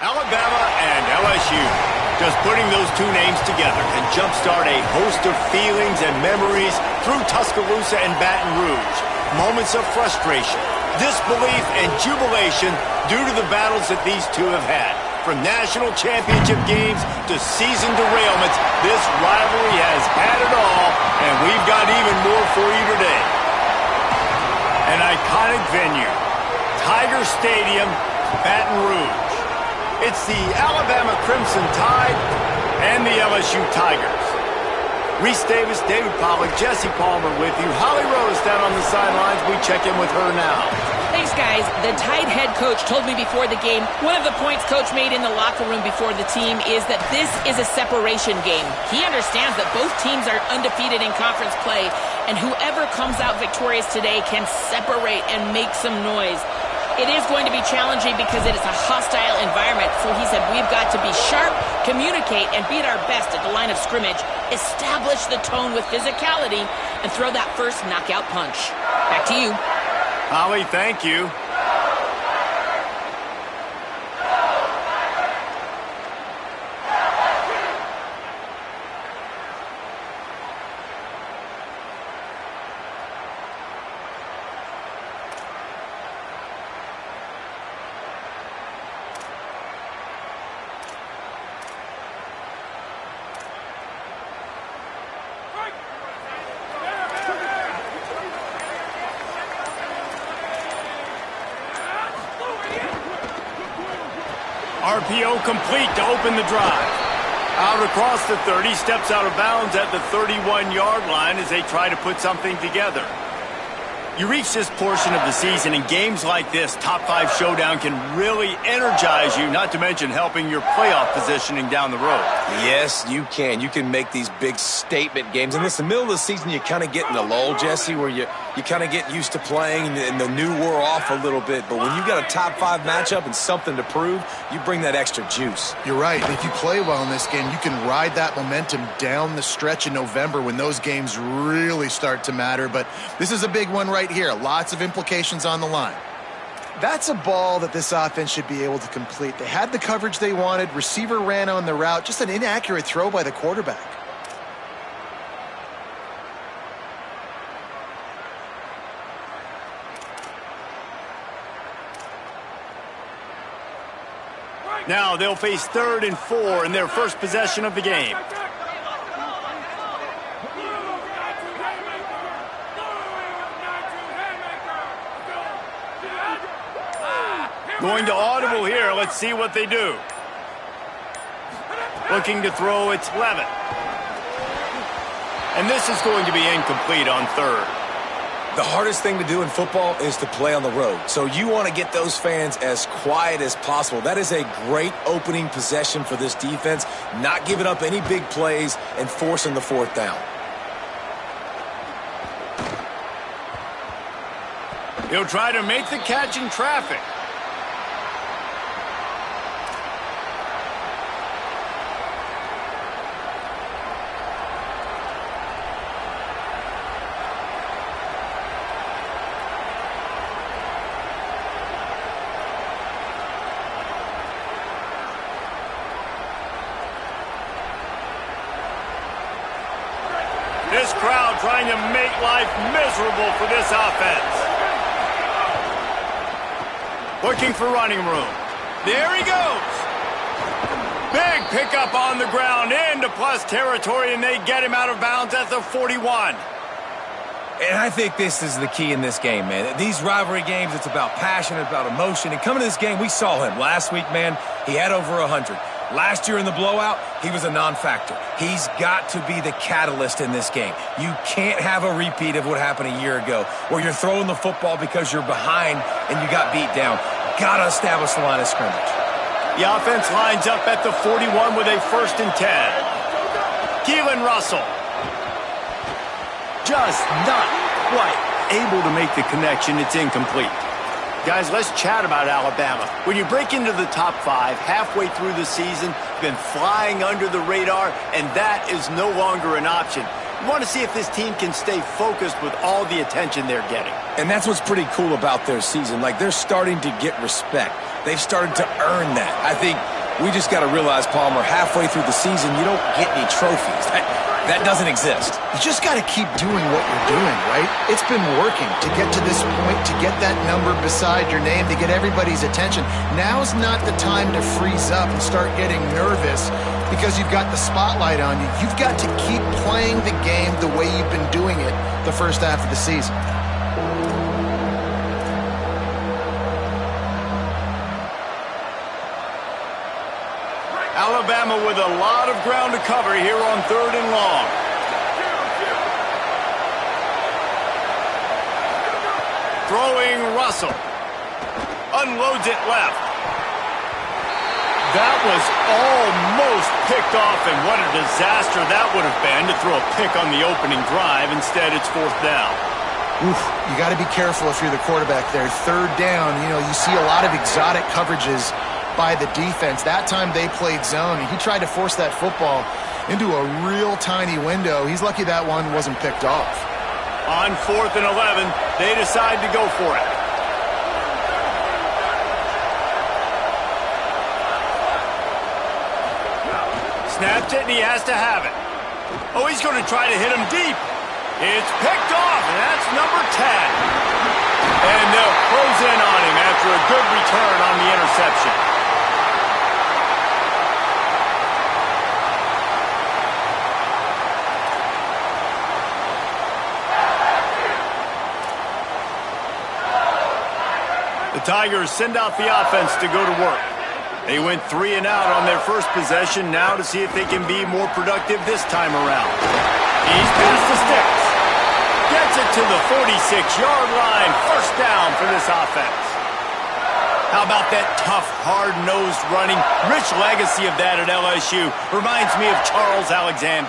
Alabama and LSU. Just putting those two names together can jumpstart a host of feelings and memories through Tuscaloosa and Baton Rouge. Moments of frustration, disbelief, and jubilation due to the battles that these two have had. From national championship games to season derailments, this rivalry has had it all, and we've got even more for you today. An iconic venue, Tiger Stadium, Baton Rouge. It's the Alabama Crimson Tide and the LSU Tigers. Reese Davis, David Pollack, Jesse Palmer with you. Holly Rose down on the sidelines. We check in with her now. Thanks, guys. The Tide head coach told me before the game, one of the points coach made in the locker room before the team is that this is a separation game. He understands that both teams are undefeated in conference play, and whoever comes out victorious today can separate and make some noise. It is going to be challenging because it is a hostile environment. So he said we've got to be sharp, communicate, and be at our best at the line of scrimmage, establish the tone with physicality, and throw that first knockout punch. Back to you. Holly, thank you. RPO complete to open the drive. Out across the 30, steps out of bounds at the 31-yard line as they try to put something together. You reach this portion of the season, and games like this, top 5 showdown, can really energize you, not to mention helping your playoff positioning down the road. Yes, you can. You can make these big statement games. And listen, middle of the season, you kind of get in the lull, Jesse, where you kind of get used to playing and the new wore off a little bit. But when you got a top 5 matchup and something to prove, you bring that extra juice. You're right. If you play well in this game, you can ride that momentum down the stretch in November when those games really start to matter. But this is a big one right here. Lots of implications on the line. That's a ball that this offense should be able to complete. They had the coverage they wanted. Receiver ran on the route. Just an inaccurate throw by the quarterback. Now they'll face 3rd and 4 in their first possession of the game. Going to audible here. Let's see what they do. Looking to throw, it's Levitt. And this is going to be incomplete on 3rd. The hardest thing to do in football is to play on the road. So you want to get those fans as quiet as possible. That is a great opening possession for this defense, not giving up any big plays and forcing the 4th down. He'll try to make the catch in traffic. This crowd trying to make life miserable for this offense. Looking for running room. There he goes. Big pickup on the ground into plus territory, and they get him out of bounds at the 41. And I think this is the key in this game, man. These rivalry games, it's about passion, it's about emotion. And coming to this game, we saw him last week, man. He had over 100. Last year in the blowout, he was a non-factor. He's got to be the catalyst in this game. You can't have a repeat of what happened a year ago, where you're throwing the football because you're behind and you got beat down. Got to establish the line of scrimmage. The offense lines up at the 41 with a 1st and 10. Keelan Russell. Just not quite able to make the connection. It's incomplete. Guys, let's chat about Alabama. When you break into the top 5 halfway through the season, been flying under the radar, and that is no longer an option. You want to see if this team can stay focused with all the attention they're getting. And that's what's pretty cool about their season. Like, they're starting to get respect. They've started to earn that. I think we just got to realize, Palmer, halfway through the season, you don't get any trophies. That doesn't exist. You just got to keep doing what you're doing, right? It's been working to get to this point, to get that number beside your name, to get everybody's attention. Now's not the time to freeze up and start getting nervous because you've got the spotlight on you. You've got to keep playing the game the way you've been doing it the first half of the season. Alabama with a lot of ground to cover here on 3rd and long. Throwing Russell. Unloads it left. That was almost picked off, and what a disaster that would have been to throw a pick on the opening drive. Instead, it's 4th down. Oof, you got to be careful if you're the quarterback there. 3rd down, you see a lot of exotic coverages by the defense. That time they played zone, and he tried to force that football into a real tiny window. He's lucky that one wasn't picked off. On 4th and 11, they decide to go for it. Snapped it, and he has to have it. Oh, he's going to try to hit him deep. It's picked off, and that's number 10. And they'll close in on him after a good return on the interception. The Tigers send out the offense to go to work. They went 3 and out on their first possession, now to see if they can be more productive this time around. He's past the sticks. Gets it to the 46-yard line. First down for this offense. How about that tough, hard-nosed running? Rich legacy of that at LSU. Reminds me of Charles Alexander.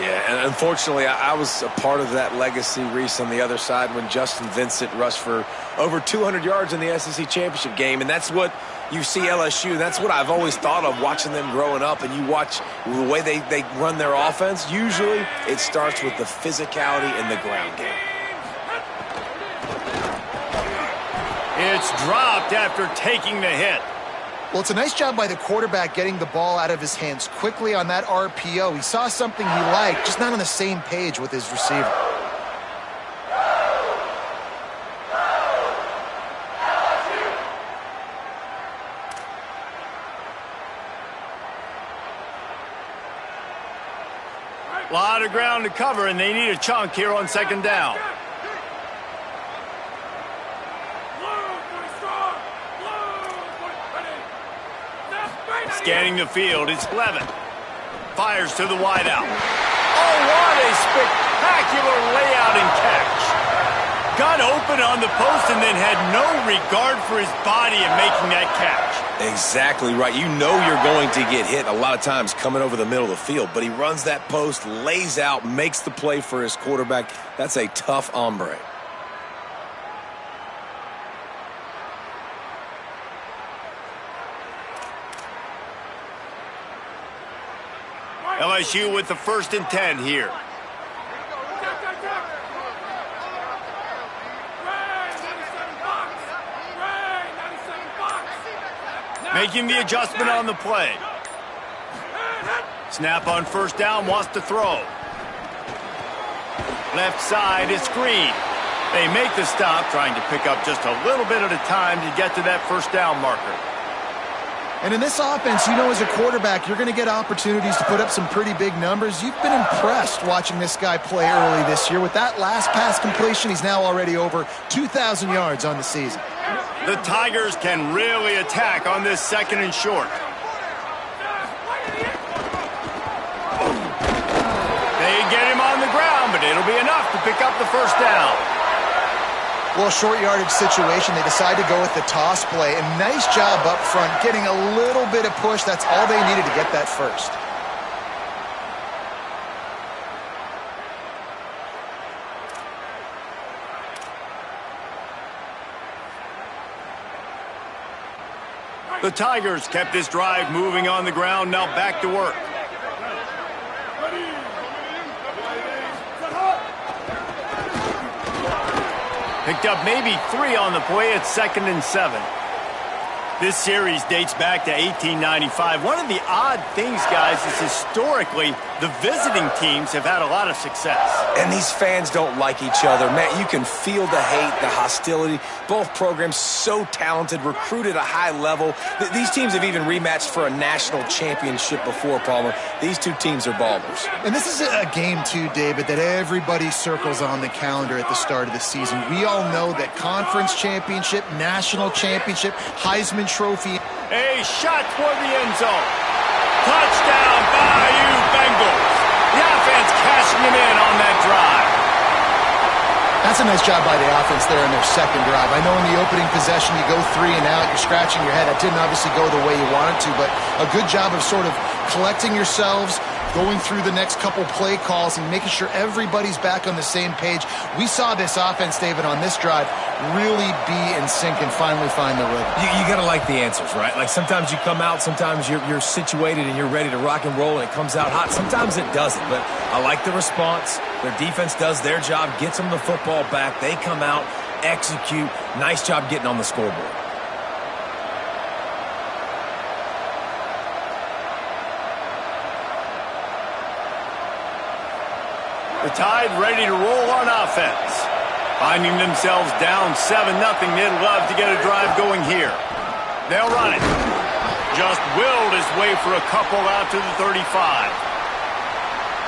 Yeah, and unfortunately, I was a part of that legacy, Reese, on the other side when Justin Vincent rushed for over 200 yards in the SEC championship game, and that's what you see LSU. That's what I've always thought of watching them growing up, and you watch the way they run their offense. Usually, it starts with the physicality in the ground game. It's dropped after taking the hit. Well, it's a nice job by the quarterback getting the ball out of his hands quickly on that RPO. He saw something he liked, just not on the same page with his receiver. A lot of ground to cover, and they need a chunk here on 2nd down. Scanning the field, it's Levin. Fires to the wideout. Oh, what a spectacular layout and catch. Got open on the post and then had no regard for his body in making that catch. Exactly right. You know you're going to get hit a lot of times coming over the middle of the field, but he runs that post, lays out, makes the play for his quarterback. That's a tough hombre. LSU with the 1st and 10 here. Making the adjustment on the play. Snap on 1st down, wants to throw. Left side is screen. They make the stop, trying to pick up just a little bit at a time to get to that 1st down marker. And in this offense, as a quarterback, you're going to get opportunities to put up some pretty big numbers. You've been impressed watching this guy play early this year. With that last pass completion, he's now already over 2,000 yards on the season. The Tigers can really attack on this 2nd and short. They get him on the ground, but it'll be enough to pick up the 1st down. Well, short yardage situation, they decide to go with the toss play. And nice job up front, getting a little bit of push. That's all they needed to get that first. The Tigers kept this drive moving on the ground, now back to work. Picked up maybe 3 on the play at 2nd and 7. This series dates back to 1895. One of the odd things, guys, is historically the visiting teams have had a lot of success. And these fans don't like each other. Man, you can feel the hate, the hostility. Both programs so talented, recruited at a high level. These teams have even rematched for a national championship before, Palmer. These two teams are ballers. And this is a game, too, David, that everybody circles on the calendar at the start of the season. We all know that conference championship, national championship, Heisman Trophy. A shot toward the end zone. Touchdown, Bayou Bengals. The offense cashing him in on that drive. That's a nice job by the offense there in their second drive. I know in the opening possession you go 3 and out, you're scratching your head. That didn't obviously go the way you wanted to, but a good job of sort of collecting yourselves, going through the next couple play calls and making sure everybody's back on the same page. We saw this offense, David, on this drive really be in sync and finally find the rhythm. You got to like the answers, right? Like sometimes you come out, sometimes you're situated and you're ready to rock and roll and it comes out hot. Sometimes it doesn't, but I like the response. Their defense does their job, gets them the football back. They come out, execute. Nice job getting on the scoreboard. The Tide ready to roll on offense. Finding themselves down 7-0, they'd love to get a drive going here. They'll run it. Just willed his way for a couple out to the 35.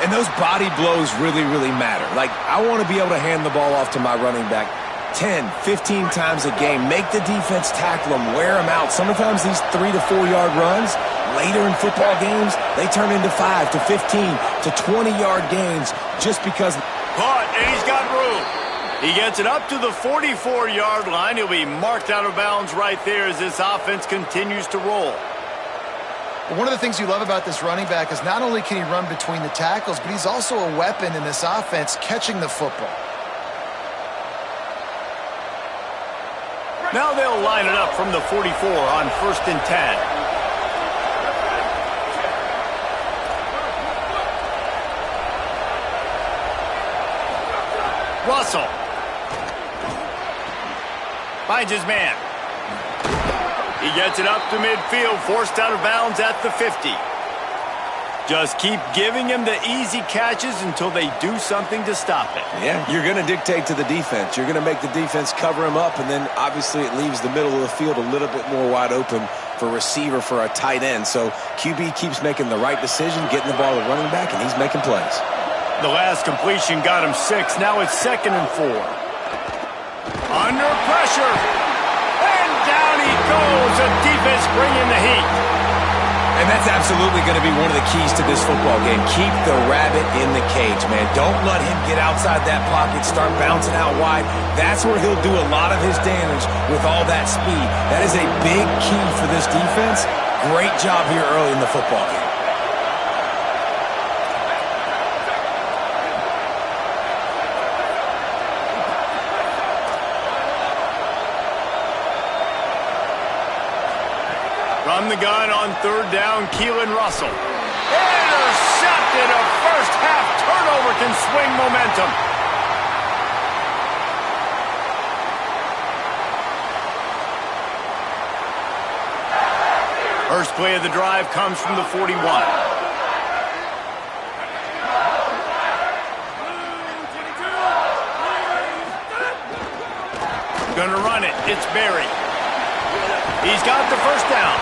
And those body blows really, really matter. Like, I want to be able to hand the ball off to my running back 10, 15 times a game. Make the defense tackle them, wear them out. Sometimes these 3 to 4 yard runs, later in football games, they turn into 5 to 15 to 20-yard gains just because. Caught, and he's got room. He gets it up to the 44-yard line. He'll be marked out of bounds right there as this offense continues to roll. One of the things you love about this running back is not only can he run between the tackles, but he's also a weapon in this offense catching the football. Now they'll line it up from the 44 on 1st and 10. Russell finds his man. He gets it up to midfield, forced out of bounds at the 50. Just keep giving him the easy catches until they do something to stop it. Yeah, you're going to dictate to the defense. You're going to make the defense cover him up, and then obviously it leaves the middle of the field a little bit more wide open for receiver for a tight end. So QB keeps making the right decision, getting the ball to running back, and he's making plays. The last completion got him 6. Now it's 2nd and 4. Under pressure. And down he goes. The defense bringing the heat. And that's absolutely going to be one of the keys to this football game. Keep the rabbit in the cage, man. Don't let him get outside that pocket, start bouncing out wide. That's where he'll do a lot of his damage with all that speed. That is a big key for this defense. Great job here early in the football game. From the gun on 3rd down, Keelan Russell. Intercepted. A first-half turnover can swing momentum. First play of the drive comes from the 41. Gonna run it. It's Berry. He's got the first down.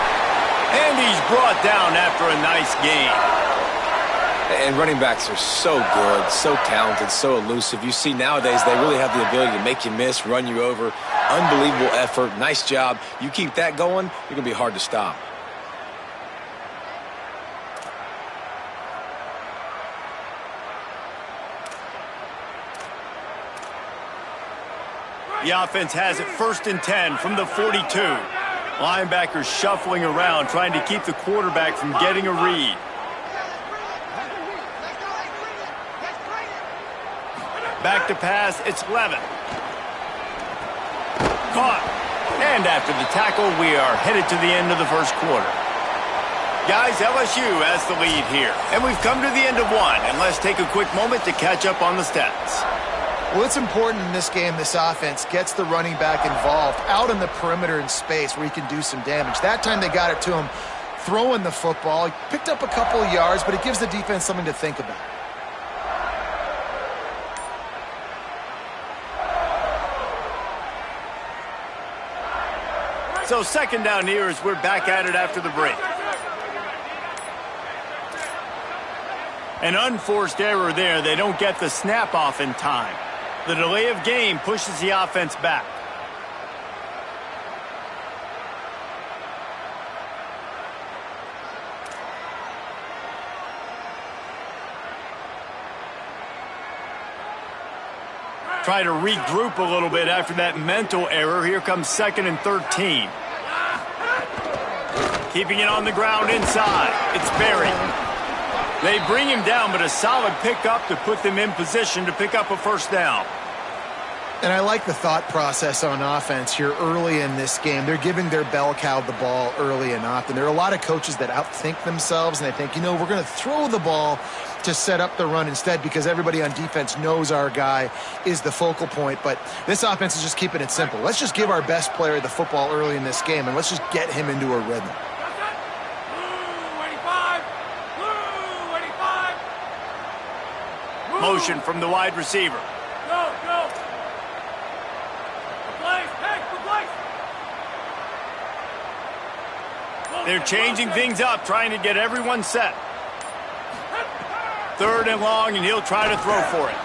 And he's brought down after a nice gain. And running backs are so good, so talented, so elusive. You see nowadays they really have the ability to make you miss, run you over. Unbelievable effort. Nice job. You keep that going, you're going to be hard to stop. The offense has it 1st and 10 from the 42. Linebackers shuffling around, trying to keep the quarterback from getting a read. Back to pass, it's Levin. Caught. And after the tackle, we are headed to the end of the first quarter. Guys, LSU has the lead here. And we've come to the end of one. And let's take a quick moment to catch up on the stats. Well, it's important in this game, this offense gets the running back involved out in the perimeter in space where he can do some damage. That time they got it to him throwing the football. He picked up a couple of yards, but it gives the defense something to think about. So second down here as we're back at it after the break. An unforced error there. They don't get the snap off in time. The delay of game pushes the offense back. Try to regroup a little bit after that mental error. Here comes 2nd and 13. Keeping it on the ground inside. It's Berry. They bring him down, but a solid pickup to put them in position to pick up a first down. And I like the thought process on offense here early in this game. They're giving their bell cow the ball early and often. There are a lot of coaches that outthink themselves, and they think, we're going to throw the ball to set up the run instead because everybody on defense knows our guy is the focal point. But this offense is just keeping it simple. Let's just give our best player the football early in this game, and let's just get him into a rhythm. Motion from the wide receiver. Go, go. They're changing things up, trying to get everyone set. 3rd and long, and he'll try to throw for it.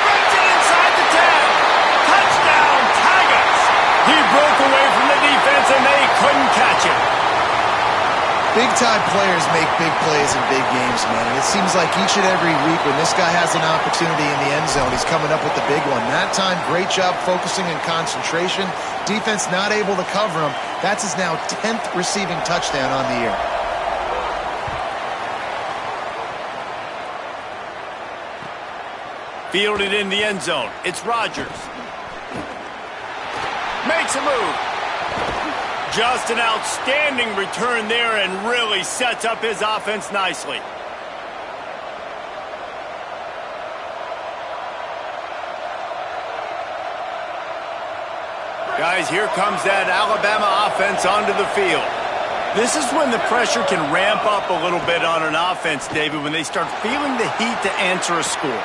Brings it inside the 10. Touchdown, Tigers. He broke away from the defense, and they couldn't catch him. Big-time players make big plays in big games, man. And it seems like each and every week when this guy has an opportunity in the end zone, he's coming up with the big one. That time, great job focusing and concentration. Defense not able to cover him. That's his now 10th receiving touchdown on the year. Fielded in the end zone. It's Rodgers. Makes a move. Just an outstanding return there and really sets up his offense nicely. Guys, here comes that Alabama offense onto the field. This is when the pressure can ramp up a little bit on an offense, David, when they start feeling the heat to answer a score.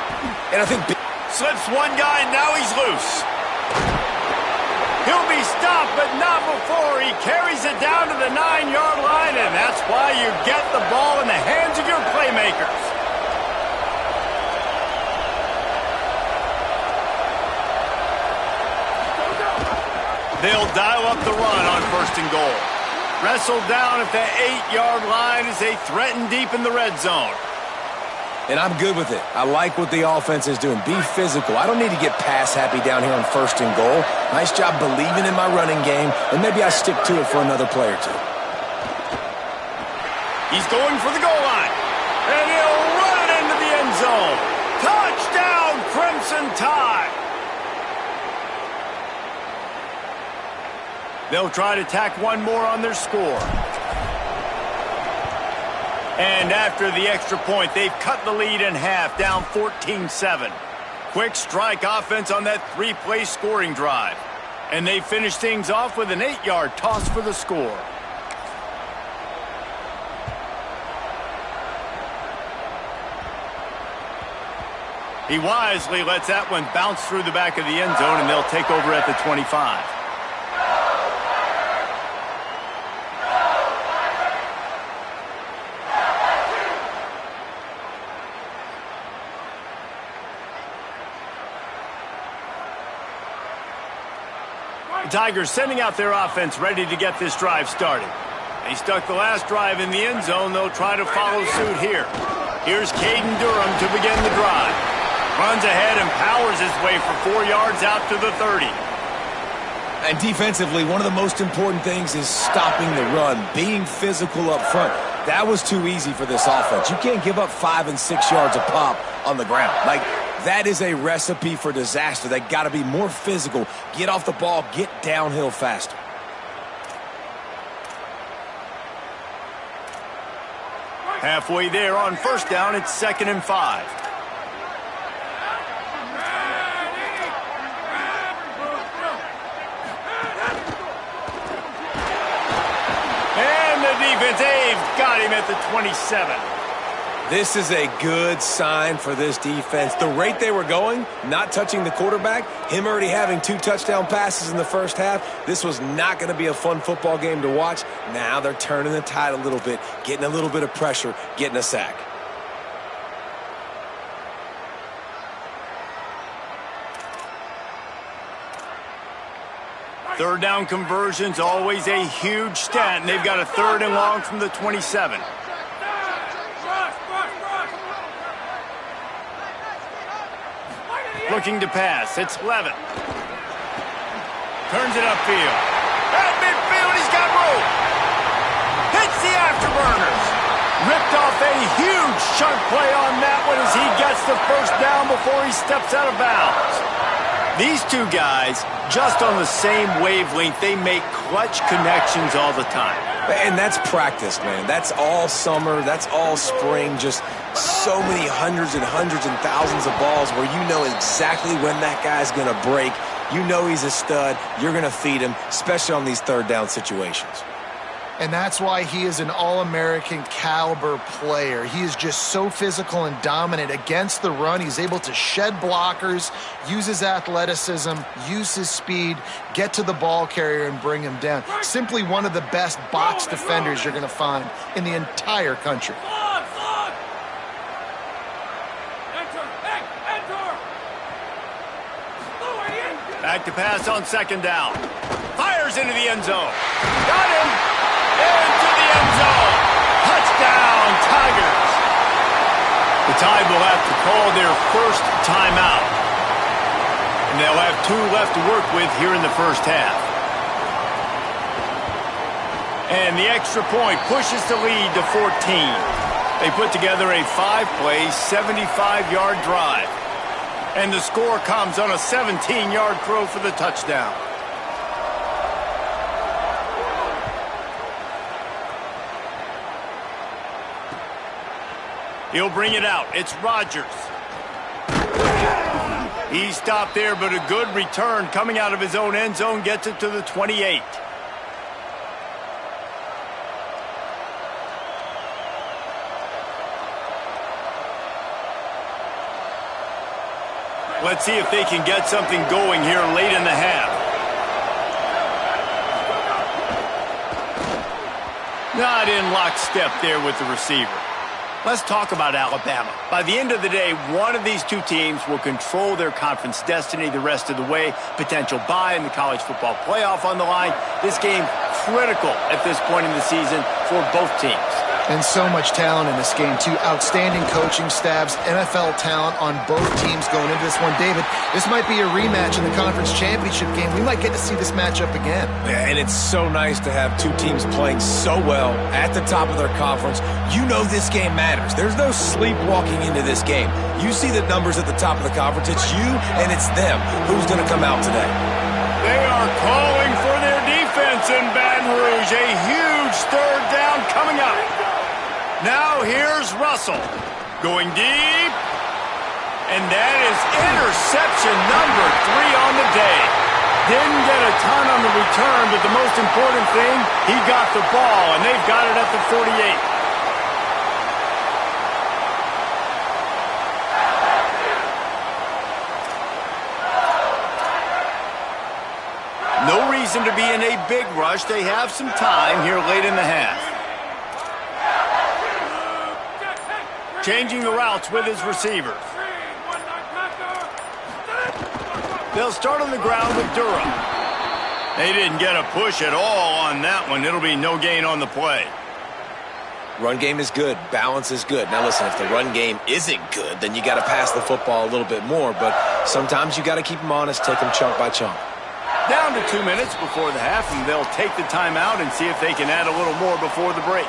And I think slips one guy, and now he's loose. He'll be stopped, but not before he carries it down to the 9-yard line, and that's why you get the ball in the hands of your playmakers. They'll dial up the run on 1st and goal. Wrestled down at the 8-yard line as they threaten deep in the red zone. And I'm good with it. I like what the offense is doing. Be physical. I don't need to get pass happy down here on 1st and goal. Nice job believing in my running game, and maybe I stick to it for another play or two. He's going for the goal line, and he'll run it into the end zone. Touchdown, Crimson Tide. They'll try to tack one more on their score. And after the extra point, they've cut the lead in half, down 14-7. Quick strike offense on that 3-play scoring drive. And they finish things off with an 8-yard toss for the score. He wisely lets that one bounce through the back of the end zone, and they'll take over at the 25. The Tigers sending out their offense ready to get this drive started. They stuck the last drive in the end zone. They'll try to follow suit here. Here's Caden Durham to begin the drive. Runs ahead and powers his way for 4 yards out to the 30. And defensively, one of the most important things is stopping the run, being physical up front. That was too easy for this offense. You can't give up 5 and 6 yards a pop on the ground. That is a recipe for disaster. They got to be more physical, get off the ball, get downhill faster. Halfway there on 1st down, it's 2nd and 5. defense. They've got him at the 27. This is a good sign for this defense. The rate they were going, not touching the quarterback, him already having 2 touchdown passes in the first half, this was not going to be a fun football game to watch. Now they're turning the tide a little bit, getting a little bit of pressure, getting a sack. Third down conversion's always a huge stat, and they've got a 3rd and long from the 27. Looking to pass. It's Levin. Turns it upfield. At midfield, he's got room. Hits the afterburners. Ripped off a huge chunk play on that one as he gets the first down before he steps out of bounds. These two guys, just on the same wavelength, they make clutch connections all the time. And that's practice, man. That's all summer. That's all spring. Just so many hundreds and thousands of balls where you know exactly when that guy's going to break. You know he's a stud. You're going to feed him, especially on these 3rd down situations. And that's why he is an All-American caliber player. He is just so physical and dominant against the run. He's able to shed blockers, use his athleticism, use his speed, get to the ball carrier and bring him down. Simply one of the best box defenders you're going to find in the entire country. Back to pass on 2nd down. Fires into the end zone. Got him. Into the end zone. Touchdown, Tigers. The Tide will have to call their first timeout. And they'll have 2 left to work with here in the first half. And the extra point pushes the lead to 14. They put together a 5-play, 75-yard drive. And the score comes on a 17-yard throw for the touchdown. He'll bring it out. It's Rodgers. He stopped there, but a good return coming out of his own end zone gets it to the 28. Let's see if they can get something going here late in the half. Not in lockstep there with the receiver. Let's talk about Alabama. By the end of the day, one of these two teams will control their conference destiny the rest of the way. Potential bye in the college football playoff on the line. This game critical at this point in the season for both teams. And so much talent in this game, too. Outstanding coaching staffs, NFL talent on both teams going into this one. David, this might be a rematch in the conference championship game. We might get to see this matchup again. Yeah, and it's so nice to have two teams playing so well at the top of their conference. You know this game matters. There's no sleepwalking into this game. You see the numbers at the top of the conference. It's you and it's them. Who's going to come out today? They are calling for their defense in Baton Rouge. A huge third down coming up. Now here's Russell going deep, and that is interception number 3 on the day. Didn't get a ton on the return, but the most important thing, he got the ball, and they've got it at the 48. No reason to be in a big rush. They have some time here late in the half. Changing the routes with his receivers. They'll start on the ground with Durham. They didn't get a push at all on that one. It'll be no gain on the play. Run game is good. Balance is good. Now listen, if the run game isn't good, then you got to pass the football a little bit more. But sometimes you got to keep them honest, take them chunk by chunk. Down to 2 minutes before the half, and they'll take the timeout and see if they can add a little more before the break.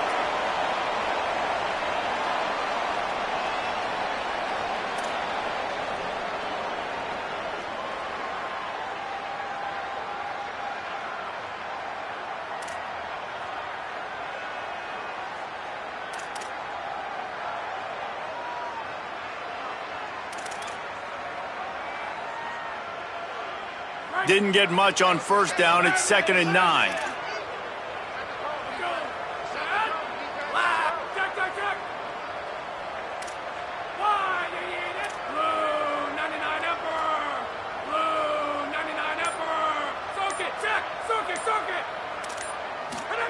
Didn't get much on first down. It's 2nd and 9.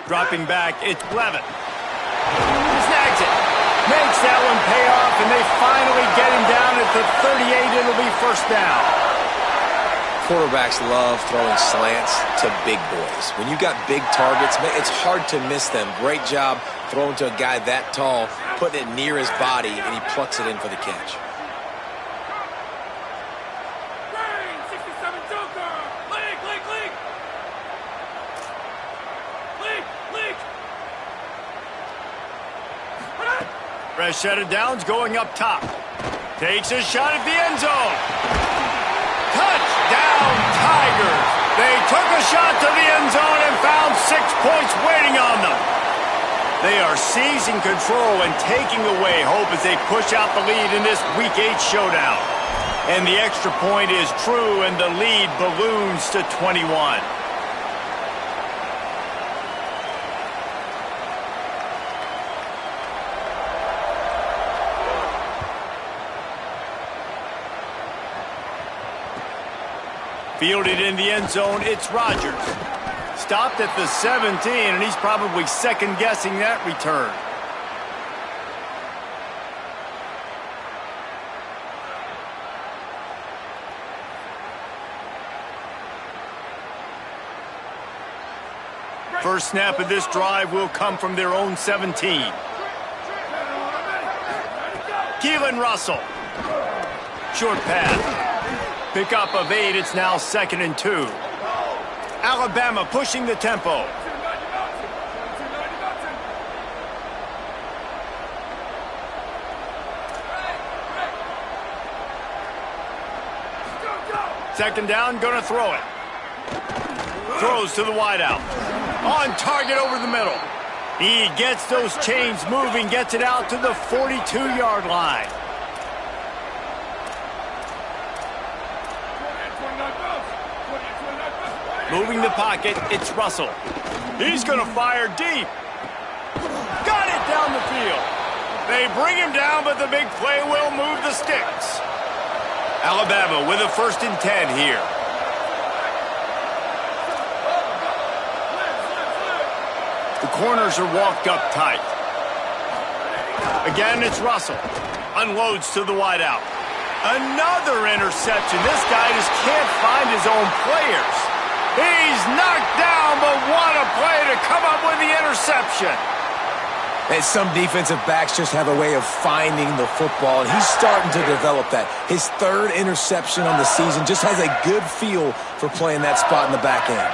Dropping back, it's Levin. Snags it. Makes that one pay off, and they finally get him down at the 38. It'll be first down. Quarterbacks love throwing slants to big boys. When you got big targets, it's hard to miss them. Great job throwing to a guy that tall, putting it near his body, and he plucks it in for the catch. Fresh set of downs going up top. Takes a shot at the end zone. Touchdown, Tigers. They took a shot to the end zone and found 6 points waiting on them. They are seizing control and taking away hope as they push out the lead in this Week 8 showdown. And the extra point is true, and the lead balloons to 21. Fielded in the end zone, it's Rodgers. Stopped at the 17, and he's probably second-guessing that return. First snap of this drive will come from their own 17. Keelan Russell. Short pass. Pickup of 8, it's now 2nd and 2. Alabama pushing the tempo. Second down, gonna throw it. Throws to the wideout. On target over the middle. He gets those chains moving, gets it out to the 42-yard line. Moving the pocket, it's Russell. He's going to fire deep. Got it down the field. They bring him down, but the big play will move the sticks. Alabama with a 1st and 10 here. The corners are walked up tight. Again, it's Russell. Unloads to the wideout. Another interception. This guy just can't find his own players. He's knocked down, but what a play to come up with the interception. And some defensive backs just have a way of finding the football, and he's starting to develop that. His 3rd interception on the season, just has a good feel for playing that spot in the back end.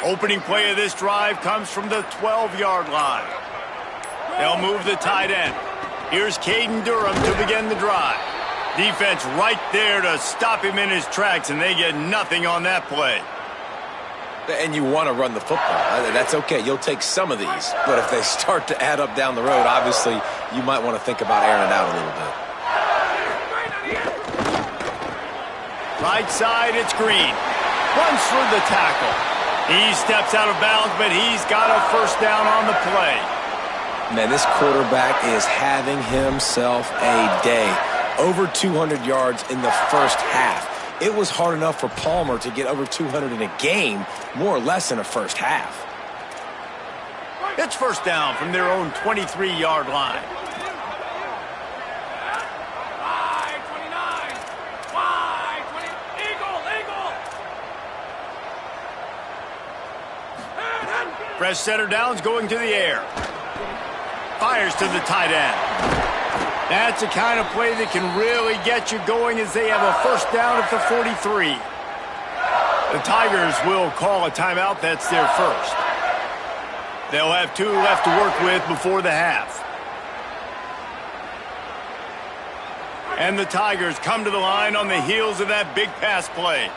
Opening play of this drive comes from the 12-yard line. They'll move the tight end. Here's Caden Durham to begin the drive. Defense right there to stop him in his tracks, and they get nothing on that play. And you want to run the football. That's okay. You'll take some of these. But if they start to add up down the road, obviously you might want to think about airing it out a little bit. Right side, it's Green. Runs through the tackle. He steps out of bounds, but he's got a first down on the play. Man, this quarterback is having himself a day. Over 200 yards in the first half. It was hard enough for Palmer to get over 200 in a game, more or less in a first half. It's first down from their own 23-yard line. Fresh center downs going to the air. Fires to the tight end. That's the kind of play that can really get you going as they have a first down at the 43. The Tigers will call a timeout. That's their first. They'll have 2 left to work with before the half. And the Tigers come to the line on the heels of that big pass play.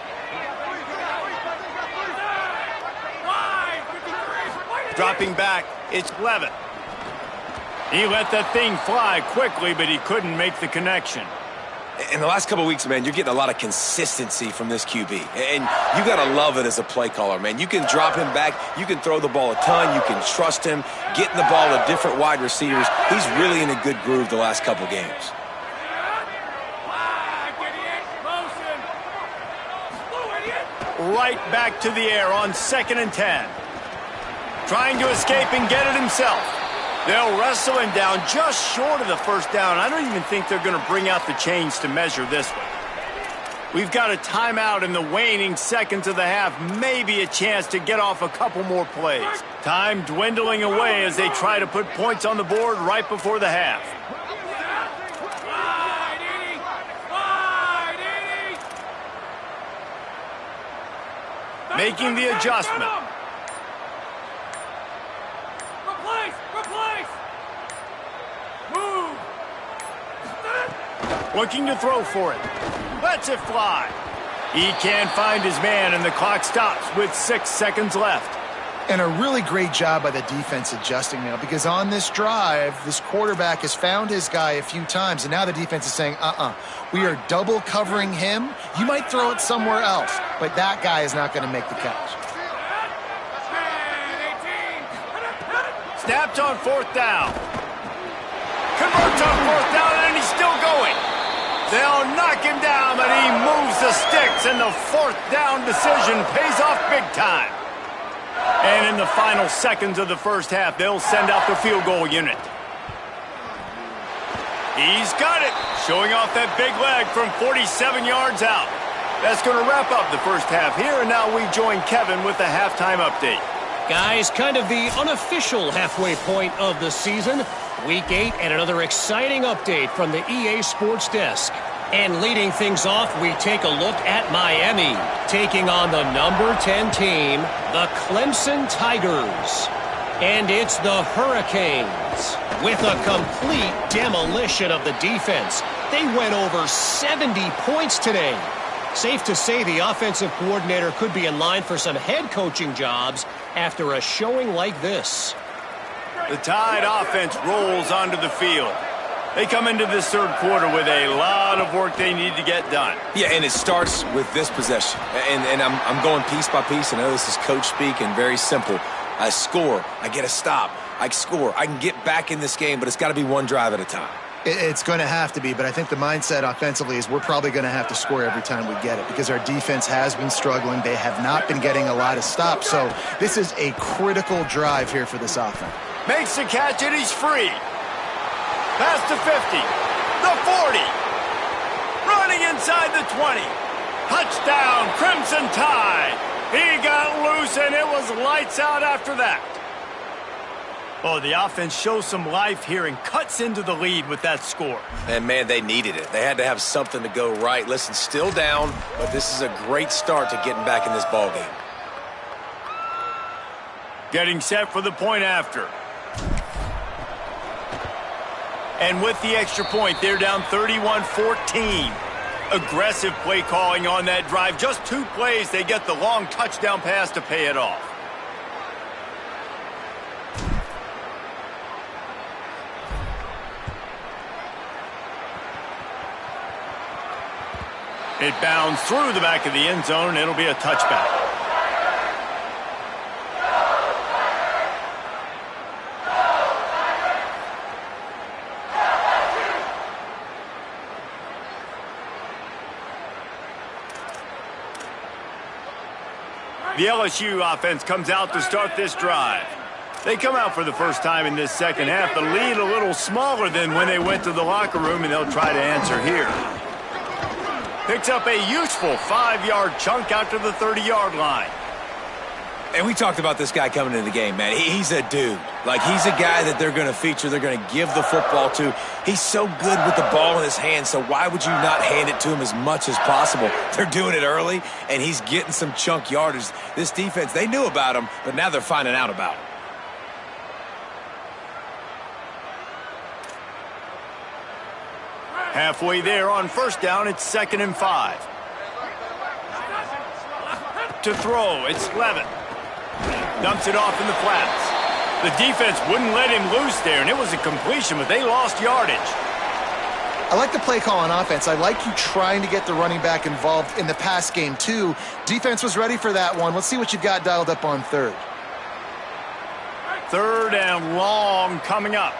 Dropping back, it's Levin. He let that thing fly quickly, but he couldn't make the connection. In the last couple of weeks, man, you're getting a lot of consistency from this QB. And you got to love it as a play caller, man. You can drop him back. You can throw the ball a ton. You can trust him, getting the ball to different wide receivers. He's really in a good groove the last couple games. right back to the air on 2nd and 10. Trying to escape and get it himself. They'll wrestle him down just short of the first down. I don't even think they're going to bring out the chains to measure this one. We've got a timeout in the waning seconds of the half. Maybe a chance to get off a couple more plays. Time dwindling away as they try to put points on the board right before the half. Making the adjustment. Move. Looking to throw for it. Lets it fly. He can't find his man, and the clock stops with 6 seconds left. And a really great job by the defense adjusting now, because on this drive, this quarterback has found his guy a few times, and now the defense is saying, we are double covering him. You might throw it somewhere else, but that guy is not going to make the catch. Snapped on 4th down. Converts on 4th down, and he's still going. They'll knock him down, but he moves the sticks, and the 4th down decision pays off big time. And in the final seconds of the first half, they'll send out the field goal unit. He's got it, showing off that big leg from 47 yards out. That's going to wrap up the first half here, and now we join Kevin with the halftime update. Guys, kind of the unofficial halfway point of the season. Week 8 and another exciting update from the EA Sports Desk. And leading things off, we take a look at Miami, taking on the number 10 team, the Clemson Tigers. And it's the Hurricanes. With a complete demolition of the defense. They went over 70 points today. Safe to say the offensive coordinator could be in line for some head coaching jobs after a showing like this. The Tide offense rolls onto the field. They come into this third quarter with a lot of work they need to get done. Yeah, and it starts with this possession. And I'm going piece by piece. I know this is coach speak and very simple. I score. I get a stop. I score. I can get back in this game, but it's got to be one drive at a time. It's going to have to be, but I think the mindset offensively is we're probably going to have to score every time we get it because our defense has been struggling. They have not been getting a lot of stops, so this is a critical drive here for this offense. Makes the catch, and he's free. Past the 50, the 40, running inside the 20. Touchdown, Crimson Tide. He got loose, and it was lights out after that. Oh, the offense shows some life here and cuts into the lead with that score. And, man, they needed it. They had to have something to go right. Listen, still down, but this is a great start to getting back in this ballgame. Getting set for the point after. And with the extra point, they're down 31-14. Aggressive play calling on that drive. Just 2 plays, they get the long touchdown pass to pay it off. It bounds through the back of the end zone. It'll be a touchback. The LSU offense comes out to start this drive. They come out for the first time in this second half. The lead a little smaller than when they went to the locker room, and they'll try to answer here. Picks up a useful 5-yard chunk out to the 30-yard line. And we talked about this guy coming into the game, man. He's a dude. Like, he's a guy that they're going to feature, they're going to give the football to. He's so good with the ball in his hand, so why would you not hand it to him as much as possible? They're doing it early, and he's getting some chunk yardage. This defense, they knew about him, but now they're finding out about him. Halfway there on first down, it's 2nd and 5. To throw, it's Levin. Dumps it off in the flats. The defense wouldn't let him loose there, and it was a completion, but they lost yardage. I like the play call on offense. I like you trying to get the running back involved in the pass game, too. Defense was ready for that one. Let's see what you've got dialed up on third. 3rd and long coming up.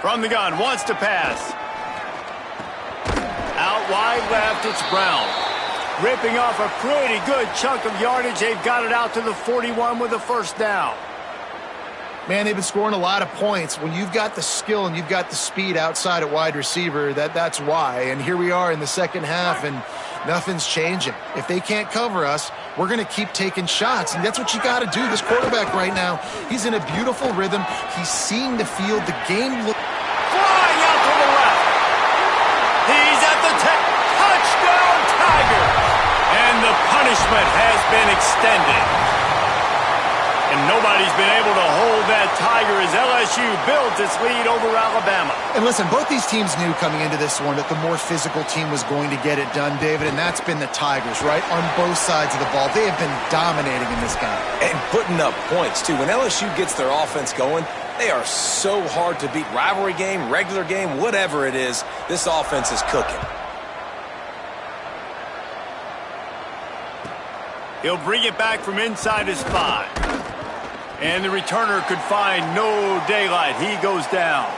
From the gun, wants to pass. Out wide left, it's Brown. Ripping off a pretty good chunk of yardage. They've got it out to the 41 with a first down. Man, they've been scoring a lot of points. When you've got the skill and you've got the speed outside at wide receiver, that's why. And here we are in the second half, and nothing's changing. If they can't cover us, we're going to keep taking shots, and that's what you got to do. This quarterback right now, he's in a beautiful rhythm. He's seeing the field. The game look. Flying out to the left. He's at the touchdown, Tiger. And the punishment has been extended. And nobody's been able to hold that Tiger as LSU builds its lead over Alabama. And listen, both these teams knew coming into this one that the more physical team was going to get it done, David, and that's been the Tigers, right? On both sides of the ball. They have been dominating in this game. And putting up points, too. When LSU gets their offense going, they are so hard to beat. Rivalry game, regular game, whatever it is, this offense is cooking. He'll bring it back from inside his 5. And the returner could find no daylight. He goes down.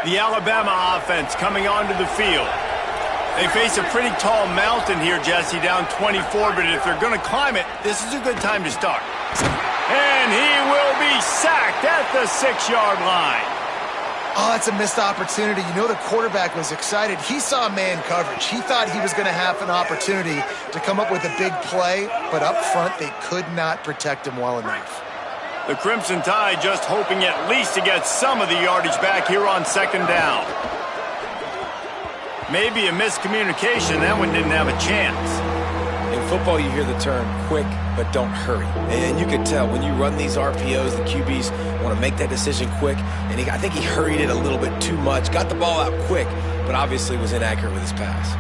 The Alabama offense coming onto the field. They face a pretty tall mountain here, Jesse, down 24, but if they're going to climb it, this is a good time to start. And he will be sacked at the 6-yard line. Oh, that's a missed opportunity. You know the quarterback was excited. He saw man coverage. He thought he was going to have an opportunity to come up with a big play, but up front they could not protect him well enough. The Crimson Tide just hoping at least to get some of the yardage back here on second down. Maybe a miscommunication. That one didn't have a chance. In football, you hear the term quick, but don't hurry. And you can tell when you run these RPOs, the QBs want to make that decision quick. And I think he hurried it a little bit too much. Got the ball out quick, but obviously was inaccurate with his pass.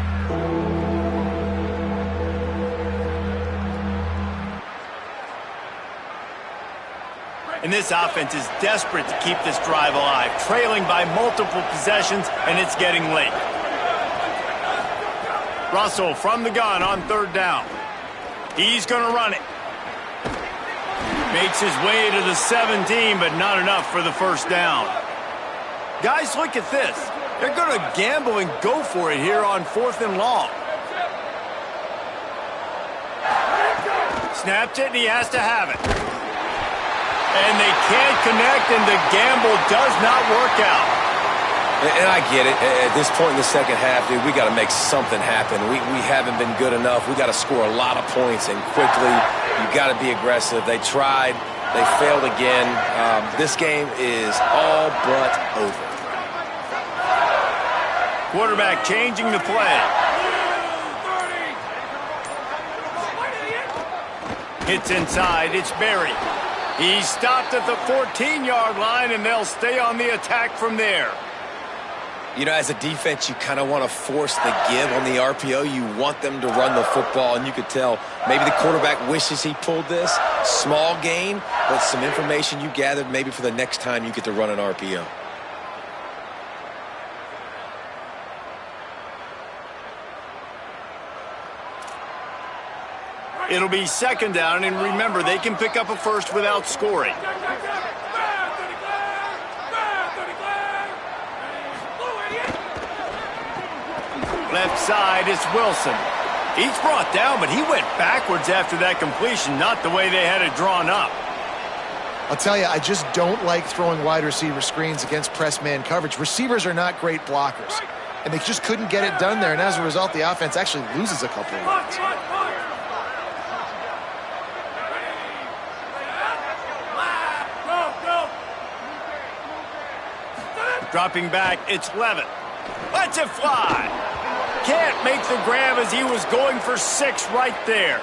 And this offense is desperate to keep this drive alive, trailing by multiple possessions, and it's getting late. Russell from the gun on third down. He's going to run it. Makes his way to the 17, but not enough for the first down. Guys, look at this. They're going to gamble and go for it here on 4th and long. Snapped it, and he has to have it. And they can't connect, and the gamble does not work out. And I get it. At this point in the second half, dude, we got to make something happen. We haven't been good enough. We got to score a lot of points, and quickly. You got to be aggressive. They tried. They failed again. This game is all but over. Quarterback changing the play. Hits inside. It's Berry. He's stopped at the 14-yard line, and they'll stay on the attack from there. You know, as a defense, you kind of want to force the give on the RPO. You want them to run the football, and you could tell maybe the quarterback wishes he pulled this. Small gain, but some information you gathered maybe for the next time you get to run an RPO. It'll be second down, and remember, they can pick up a first without scoring. Left side, it's Wilson. He's brought down, but he went backwards after that completion, not the way they had it drawn up. I'll tell you, I just don't like throwing wide receiver screens against press man coverage. Receivers are not great blockers, and they just couldn't get it done there, and as a result, the offense actually loses a couple of yards. Dropping back, it's Levitt. Lets it fly. Can't make the grab as he was going for 6 right there.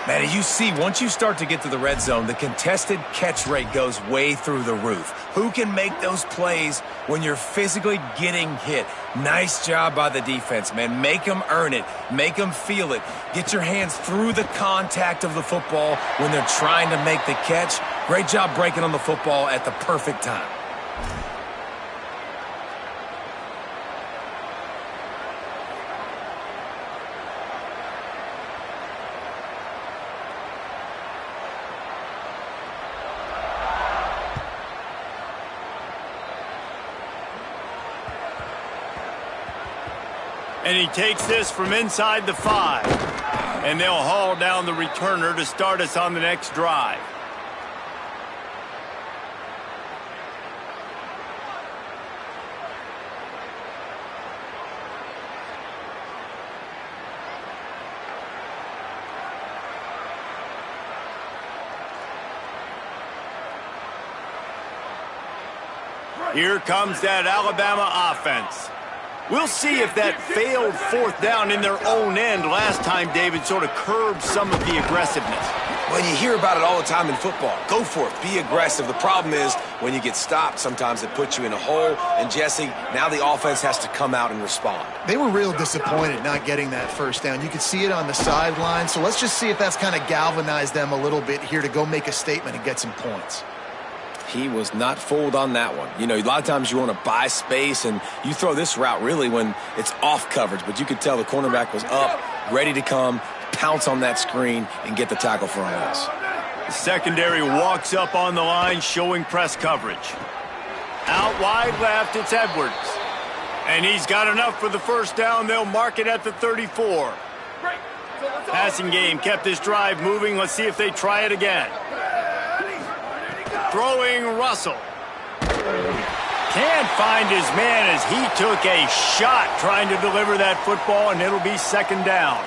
Man, you see, once you start to get to the red zone, the contested catch rate goes way through the roof. Who can make those plays when you're physically getting hit? Nice job by the defense, man. Make them earn it. Make them feel it. Get your hands through the contact of the football when they're trying to make the catch. Great job breaking on the football at the perfect time. And he takes this from inside the 5. And they'll haul down the returner to start us on the next drive. Here comes that Alabama offense. We'll see if that failed 4th down in their own end last time, David, sort of curbed some of the aggressiveness. Well, you hear about it all the time in football. Go for it. Be aggressive. The problem is when you get stopped, sometimes it puts you in a hole. And, Jesse, now the offense has to come out and respond. They were real disappointed not getting that 1st down. You could see it on the sideline. So let's just see if that's kind of galvanized them a little bit here to go make a statement and get some points. He was not fooled on that one. You know, a lot of times you want to buy space, and you throw this route really when it's off coverage. But you could tell the cornerback was up, ready to come, pounce on that screen, and get the tackle for a loss. The secondary walks up on the line, showing press coverage. Out wide left, it's Edwards. And he's got enough for the 1st down. They'll mark it at the 34. Passing game kept this drive moving. Let's see if they try it again. Throwing Russell. Can't find his man as he took a shot trying to deliver that football, and it'll be 2nd down.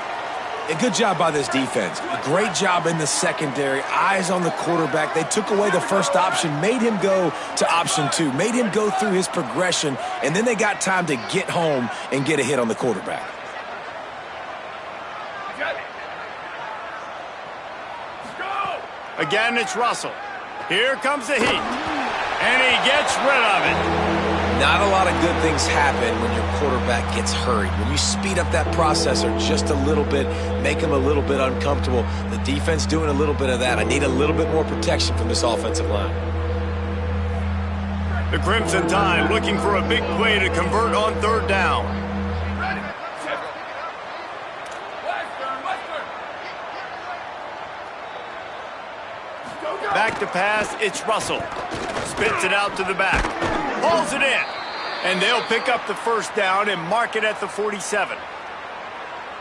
A good job by this defense. A great job in the secondary. Eyes on the quarterback. They took away the 1st option, made him go to option 2, made him go through his progression, and then they got time to get home and get a hit on the quarterback. Again, it's Russell. Here comes the heat, and he gets rid of it. Not a lot of good things happen when your quarterback gets hurried. When you speed up that processor just a little bit, make him a little bit uncomfortable, the defense doing a little bit of that. I need a little bit more protection from this offensive line. The Crimson Tide looking for a big play to convert on 3rd down. Back to pass, it's Russell. Spits it out to the back. Pulls it in. And they'll pick up the 1st down and mark it at the 47.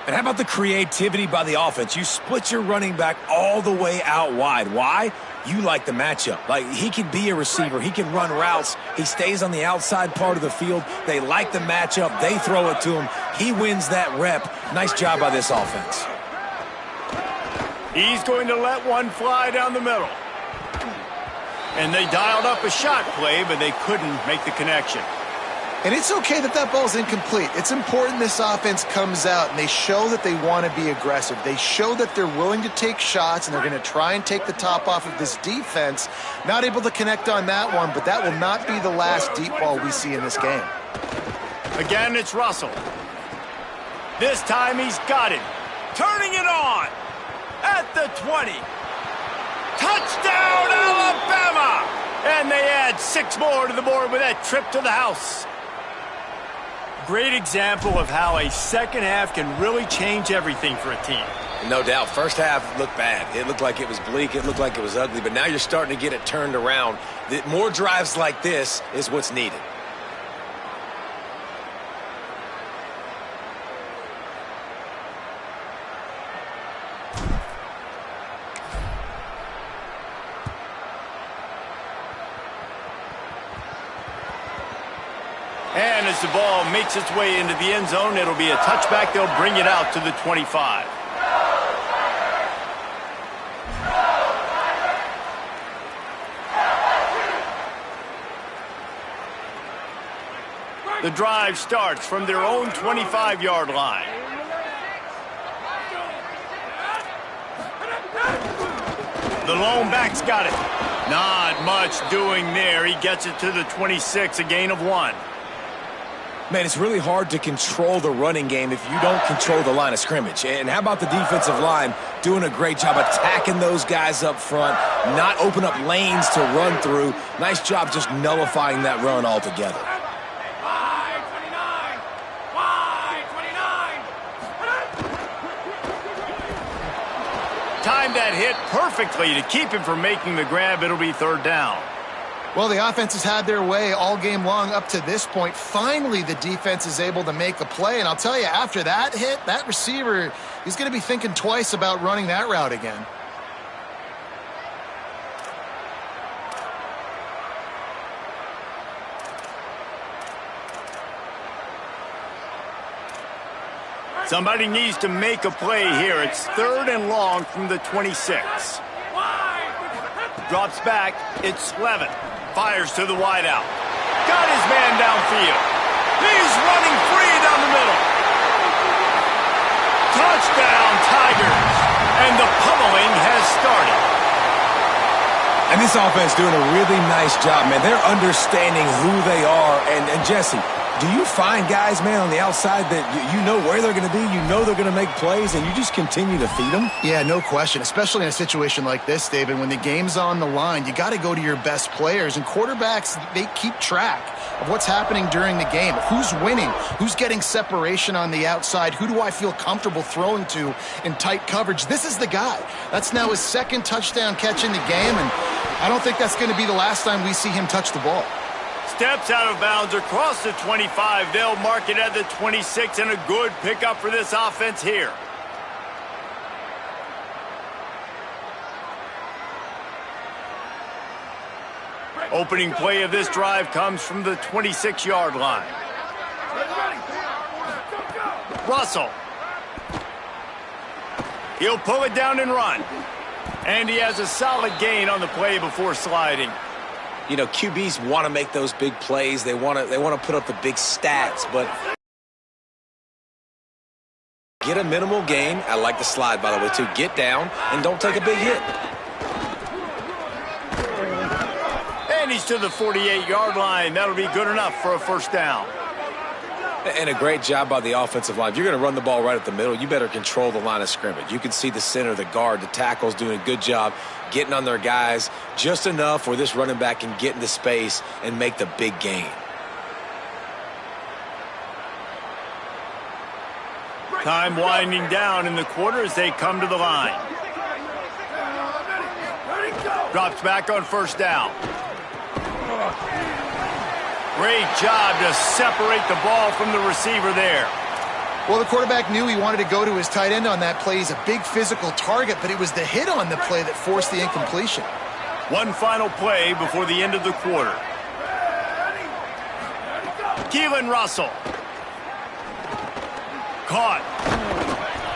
And how about the creativity by the offense? You split your running back all the way out wide. Why? You like the matchup. Like, he can be a receiver. He can run routes. He stays on the outside part of the field. They like the matchup. They throw it to him. He wins that rep. Nice job by this offense. He's going to let one fly down the middle. And they dialed up a shot play, but they couldn't make the connection. And it's okay that that ball's incomplete. It's important this offense comes out and they show that they want to be aggressive. They show that they're willing to take shots and they're going to try and take the top off of this defense. Not able to connect on that one, but that will not be the last deep ball we see in this game. Again, it's Russell. This time he's got it. Turning it on at the 20. Touchdown, Alabama! And they add 6 more to the board with that trip to the house. Great example of how a second half can really change everything for a team. No doubt. First half looked bad. It looked like it was bleak. It looked like it was ugly. But now you're starting to get it turned around. More drives like this is what's needed. And as the ball makes its way into the end zone, it'll be a touchback. They'll bring it out to the 25. The drive starts from their own 25-yard line. The lone back's got it. Not much doing there. He gets it to the 26, a gain of 1. Man, it's really hard to control the running game if you don't control the line of scrimmage. And how about the defensive line doing a great job attacking those guys up front, not open up lanes to run through. Nice job just nullifying that run altogether. Timed that hit perfectly to keep him from making the grab. It'll be 3rd down. Well, the offense has had their way all game long up to this point. Finally, the defense is able to make a play. And I'll tell you, after that hit, that receiver, he's going to be thinking twice about running that route again. Somebody needs to make a play here. It's 3rd and long from the 26. Drops back. It's Slevin. Fires to the wideout. Got his man downfield. He's running free down the middle. Touchdown, Tigers. And the pummeling has started. And this offense doing a really nice job, man. They're understanding who they are. And Jesse, do you find guys, man, on the outside that you know where they're going to be, you know they're going to make plays, and you just continue to feed them? Yeah, no question, especially in a situation like this, David. When the game's on the line, you got to go to your best players, and quarterbacks, they keep track of what's happening during the game. Who's winning? Who's getting separation on the outside? Who do I feel comfortable throwing to in tight coverage? This is the guy. That's now his 2nd touchdown catch in the game, and I don't think that's going to be the last time we see him touch the ball. Steps out of bounds across the 25. They'll mark it at the 26, and a good pickup for this offense here. Opening play of this drive comes from the 26-yard line. Russell. He'll pull it down and run. And he has a solid gain on the play before sliding. You know, QBs want to make those big plays. They want to put up the big stats, but get a minimal gain. I like the slide, by the way, too. Get down and don't take a big hit. And he's to the 48-yard line. That'll be good enough for a 1st down. And a great job by the offensive line. If you're going to run the ball right at the middle, you better control the line of scrimmage. You can see the center, the guard, the tackles doing a good job getting on their guys just enough where this running back can get into space and make the big gain. Time winding down in the quarter as they come to the line. Drops back on 1st down. Great job to separate the ball from the receiver there. Well, the quarterback knew he wanted to go to his tight end on that play. He's a big physical target, but it was the hit on the play that forced the incompletion. One final play before the end of the quarter. Keelan Russell. Caught.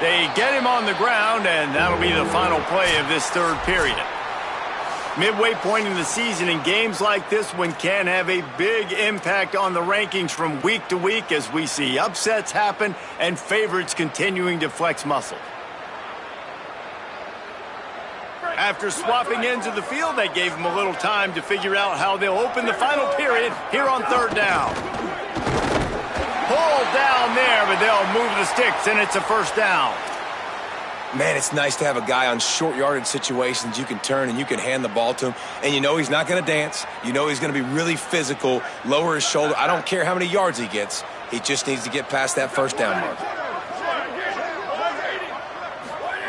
They get him on the ground, and that'll be the final play of this 3rd period. Midway point in the season, and games like this one can have a big impact on the rankings from week to week as we see upsets happen and favorites continuing to flex muscle. After swapping ends of the field, that gave them a little time to figure out how they'll open the final period here on 3rd down. Pulled down there, but they'll move the sticks, and it's a 1st down. Man, it's nice to have a guy on short yardage situations you can turn and you can hand the ball to him. And you know he's not going to dance. You know he's going to be really physical, lower his shoulder. I don't care how many yards he gets. He just needs to get past that 1st down mark.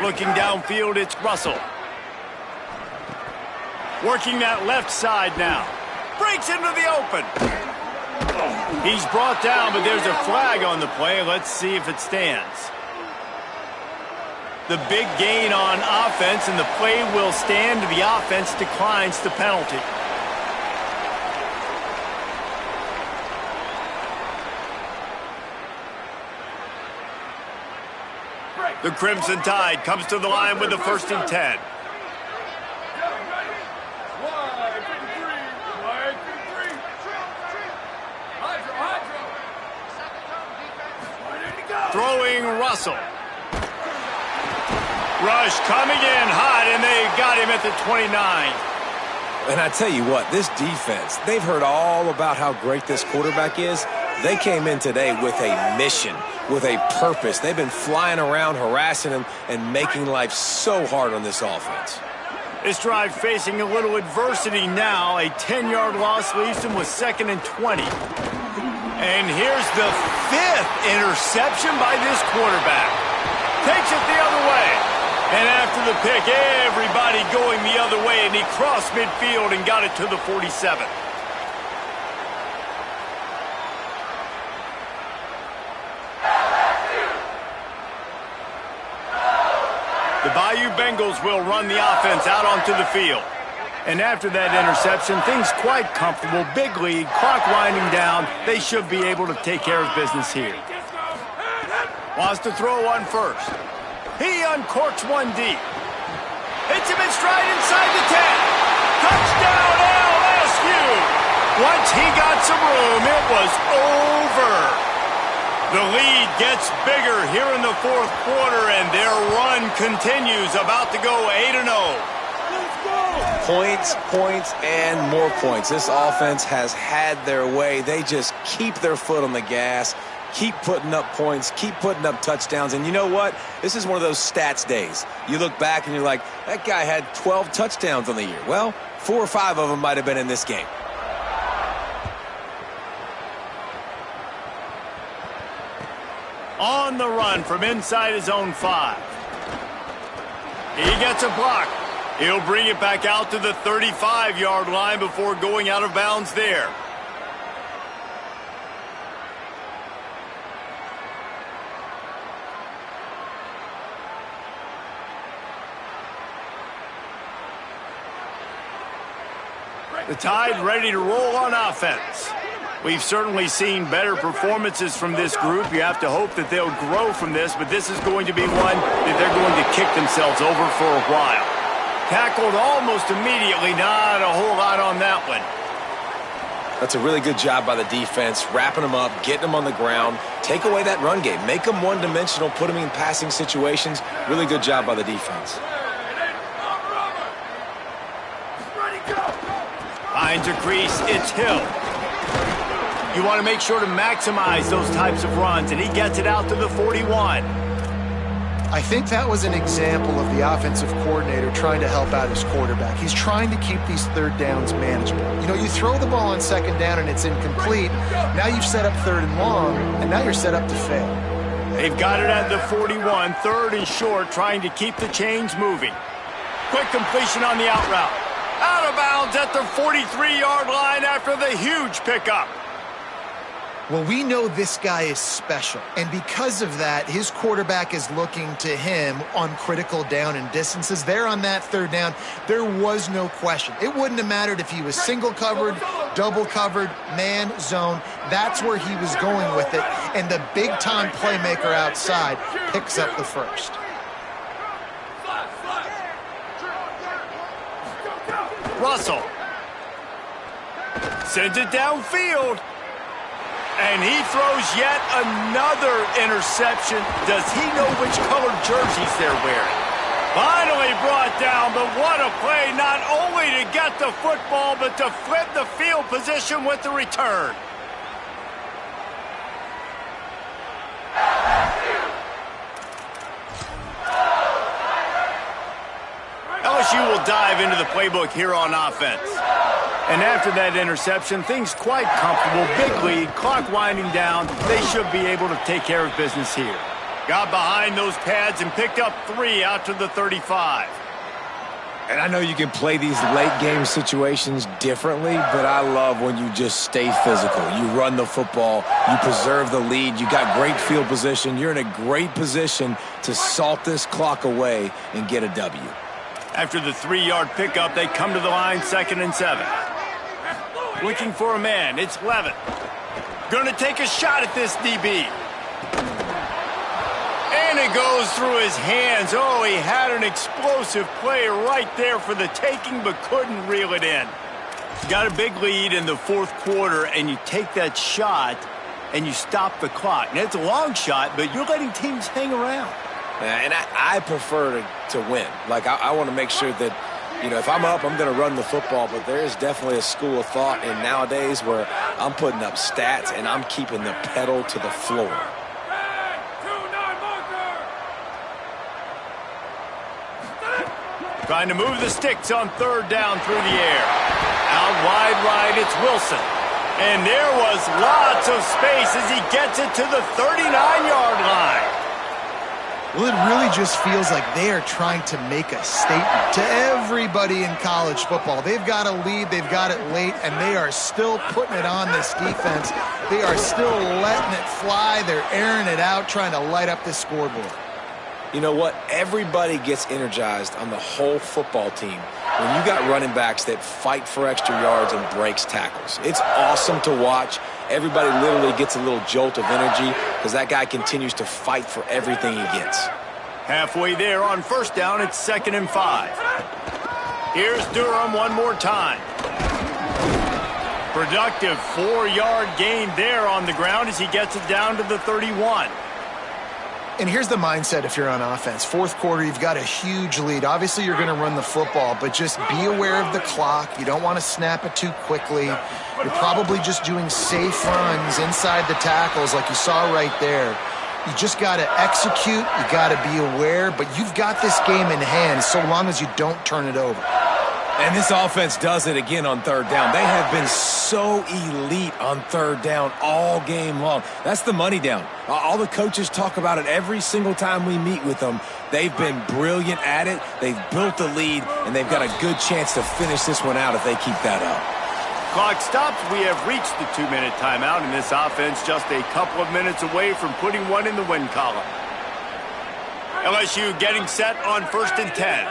Looking downfield, it's Russell. Working that left side now. Breaks into the open. He's brought down, but there's a flag on the play. Let's see if it stands. The big gain on offense, and the play will stand. The offense declines the penalty. The Crimson Tide comes to the line with the 1st and 10. Throwing Russell. Rush coming in hot, and they got him at the 29. And I tell you what, this defense, they've heard all about how great this quarterback is. They came in today with a mission, with a purpose. They've been flying around, harassing him, and making life so hard on this offense. This drive facing a little adversity now. A 10-yard loss leaves them with 2nd and 20. And here's the 5th interception by this quarterback. Takes it the other way. And after the pick. Everybody going the other way, and he crossed midfield and got it to the 47. The Bayou Bengals will run the offense out onto the field. And after that interception, things quite comfortable. Big lead, clock winding down. They should be able to take care of business here. Wants to throw one first. He uncorks one deep. Hits him in stride inside the 10. Touchdown LSU! Once he got some room, it was over. The lead gets bigger here in the fourth quarter, and their run continues, about to go 8-0. Points, points, and more points. This offense has had their way. They just keep their foot on the gas, keep putting up points, keep putting up touchdowns. And you know what? This is one of those stats days. You look back and you're like, that guy had 12 touchdowns on the year. Well, 4 or 5 of them might have been in this game. On the run from inside his own 5. He gets a block. He'll bring it back out to the 35-yard line before going out of bounds there. The Tide ready to roll on offense. We've certainly seen better performances from this group. You have to hope that they'll grow from this, but this is going to be one that they're going to kick themselves over for a while. Tackled almost immediately, not a whole lot on that one. That's a really good job by the defense, wrapping them up, getting them on the ground, take away that run game, make them one-dimensional, put them in passing situations. Really good job by the defense. Finds a crease, it's Hill. You want to make sure to maximize those types of runs, and he gets it out to the 41. I think that was an example of the offensive coordinator trying to help out his quarterback. He's trying to keep these third downs manageable. You know, you throw the ball on second down and it's incomplete. Now you've set up third and long, and now you're set up to fail. They've got it at the 41, third and short, trying to keep the chains moving. Quick completion on the out route. Out of bounds at the 43-yard line after the huge pickup. Well, we know this guy is special, and because of that, his quarterback is looking to him on critical down and distances. There on that third down, there was no question. It wouldn't have mattered if he was single covered, double covered, man, zone. That's where he was going with it, and the big-time playmaker outside picks up the first. Russell sends it downfield. And he throws yet another interception. Does he know which colored jerseys they're wearing? Finally brought down, but what a play, not only to get the football, but to flip the field position with the return. LSU will dive into the playbook here on offense. And after that interception, things quite comfortable. Big lead, clock winding down. They should be able to take care of business here. Got behind those pads and picked up 3 out to the 35. And I know you can play these late game situations differently, but I love when you just stay physical. You run the football, you preserve the lead, you got great field position. You're in a great position to salt this clock away and get a W. After the 3-yard pickup, they come to the line, 2nd and 7. Looking for a man, it's Levitt. Gonna take a shot at this DB. And it goes through his hands. Oh, he had an explosive play right there for the taking, but couldn't reel it in. Got a big lead in the fourth quarter, and you take that shot, and you stop the clock. And it's a long shot, but you're letting teams hang around. And I prefer to win. Like, I want to make sure that, you know, if I'm up, I'm going to run the football, but there is definitely a school of thought in nowadays where I'm putting up stats and I'm keeping the pedal to the floor. Trying to move the sticks on 3rd down through the air. Out wide right, it's Wilson. And there was lots of space as he gets it to the 39-yard line. Well, it really just feels like they are trying to make a statement to everybody in college football. They've got a lead, they've got it late, and they are still putting it on this defense. They are still letting it fly. They're airing it out, trying to light up this scoreboard. You know what? Everybody gets energized on the whole football team when you got running backs that fight for extra yards and breaks tackles. It's awesome to watch. Everybody literally gets a little jolt of energy because that guy continues to fight for everything he gets. Halfway there on first down, it's 2nd and 5. Here's Durham one more time. Productive 4-yard gain there on the ground as he gets it down to the 31. And here's the mindset if you're on offense. Fourth quarter, you've got a huge lead. Obviously, you're going to run the football, but just be aware of the clock. You don't want to snap it too quickly. You're probably just doing safe runs inside the tackles like you saw right there. You just got to execute. You got to be aware, but you've got this game in hand so long as you don't turn it over. And this offense does it again on third down. They have been so elite on third down all game long. That's the money down. All the coaches talk about it every single time we meet with them. They've been brilliant at it. They've built the lead, and they've got a good chance to finish this one out if they keep that up. Clock stops. We have reached the 2-minute timeout, and this offense just a couple of minutes away from putting one in the win column. LSU getting set on 1st and 10.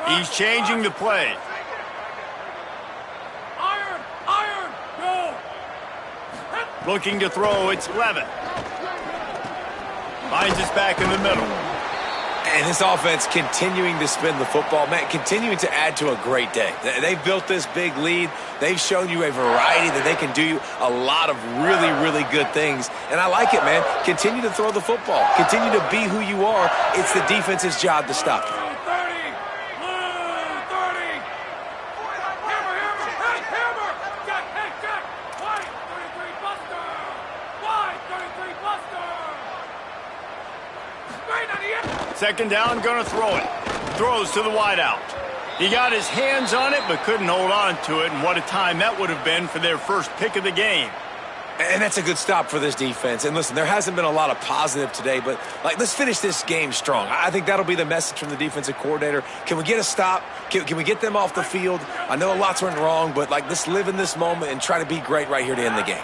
He's changing the play. Iron, go! Looking to throw, it's Levin. Finds us back in the middle. And this offense continuing to spin the football, man, continuing to add to a great day. They've built this big lead. They've shown you a variety that they can do a lot of really, really good things. And I like it, man. Continue to throw the football. Continue to be who you are. It's the defense's job to stop you. Second down, gonna throw it. Throws to the wideout. He got his hands on it, but couldn't hold on to it, and what a time that would have been for their first pick of the game. And that's a good stop for this defense. And listen, there hasn't been a lot of positive today, but let's finish this game strong. I think that'll be the message from the defensive coordinator. Can we get a stop? Can we get them off the field? I know a lot's went wrong, but let's live in this moment and try to be great right here to end the game.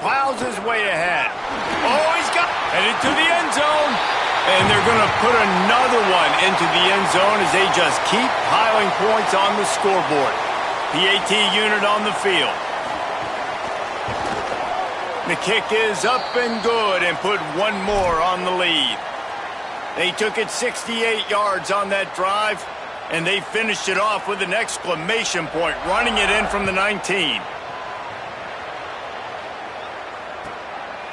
Plows his way ahead. Oh, he's got headed to the end zone. And they're going to put another one into the end zone as they just keep piling points on the scoreboard. PAT unit on the field. The kick is up and good and put one more on the lead. They took it 68 yards on that drive, and they finished it off with an exclamation point, running it in from the 19.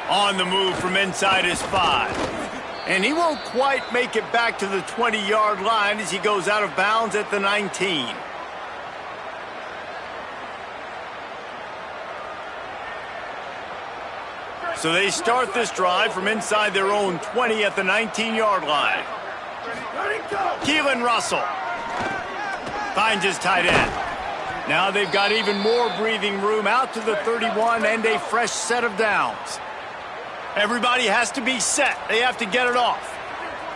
On the move from inside his 5. And he won't quite make it back to the 20-yard line as he goes out of bounds at the 19. So they start this drive from inside their own 20 at the 19-yard line. Keelan Russell finds his tight end. Now they've got even more breathing room out to the 31 and a fresh set of downs. Everybody has to be set. They have to get it off.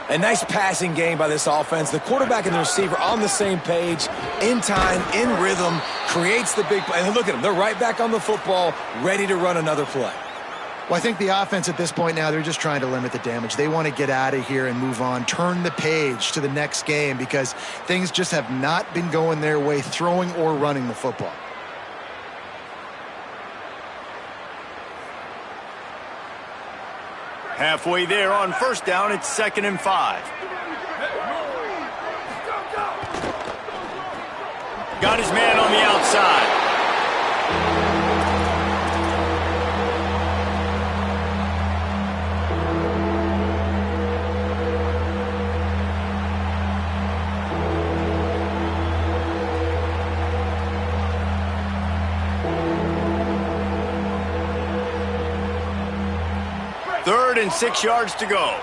A nice passing game by this offense. The quarterback and the receiver on the same page, in time, in rhythm, creates the big play. And look at them. They're right back on the football, ready to run another play. Well, I think the offense at this point now, they're just trying to limit the damage. They want to get out of here and move on, turn the page to the next game because things just have not been going their way, throwing or running the football. Halfway there on first down, it's 2nd and 5. Got his man on the outside. Third and 6 yards to go.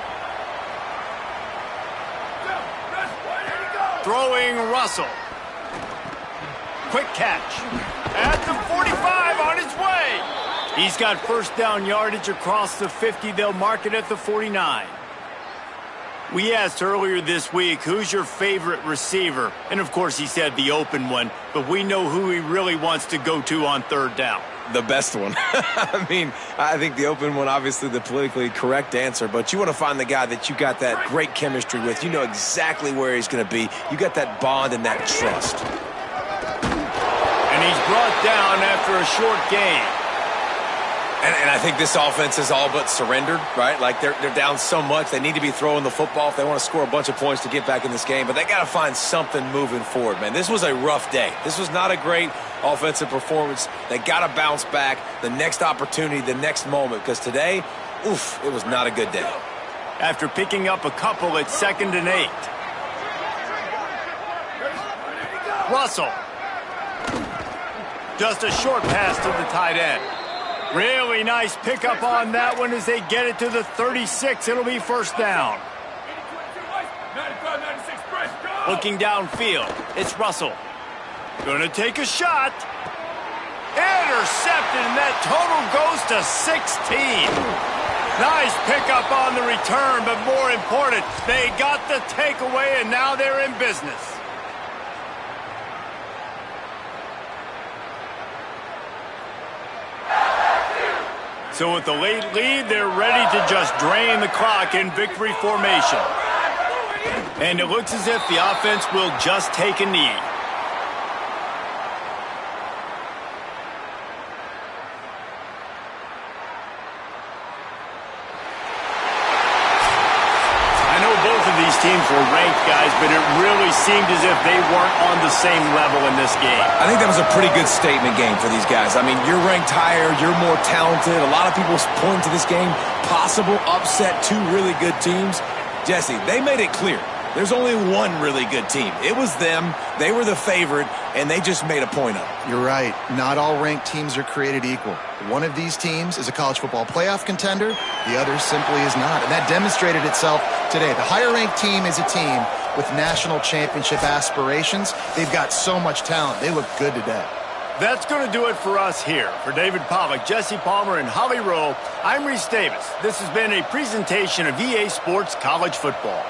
Throwing Russell. Quick catch. At the 45 on his way. He's got first down yardage across the 50. They'll mark it at the 49. We asked earlier this week, who's your favorite receiver? And, of course, he said the open one, but we know who he really wants to go to on third down. The best one. I mean, I think the open one, obviously the politically correct answer, but you want to find the guy that you got that great chemistry with. You know exactly where he's going to be. You got that bond and that trust. And he's brought down after a short gain. And I think this offense is all but surrendered, right? Like they're down so much. They need to be throwing the football if they want to score a bunch of points to get back in this game. But they got to find something moving forward, man. This was a rough day. This was not a great offensive performance. They got to bounce back the next opportunity, the next moment. Because today, oof, it was not a good day. After picking up a couple at 2nd and 8. Russell. Just a short pass to the tight end. Really nice pickup on that one as they get it to the 36. It'll be first down. Looking downfield, it's Russell. Gonna take a shot. Intercepted, and that total goes to 16. Nice pickup on the return, but more important, they got the takeaway, and now they're in business. So with the late lead, they're ready to just drain the clock in victory formation. And it looks as if the offense will just take a knee. I know both of these teams were ranked, guys, but it really seemed as if they weren't on the same level in this game. I think that was a pretty good statement game for these guys. I mean, you're ranked higher, you're more talented. A lot of people point to this game, possible upset, two really good teams. Jesse, they made it clear. There's only one really good team. It was them. They were the favorite, and they just made a point of it. You're right. Not all ranked teams are created equal. One of these teams is a college football playoff contender. The other simply is not. And that demonstrated itself today. The higher-ranked team is a team with national championship aspirations. They've got so much talent. They look good today. That's going to do it for us here. For David Pollack, Jesse Palmer, and Holly Rowe, I'm Reese Davis. This has been a presentation of EA Sports College Football.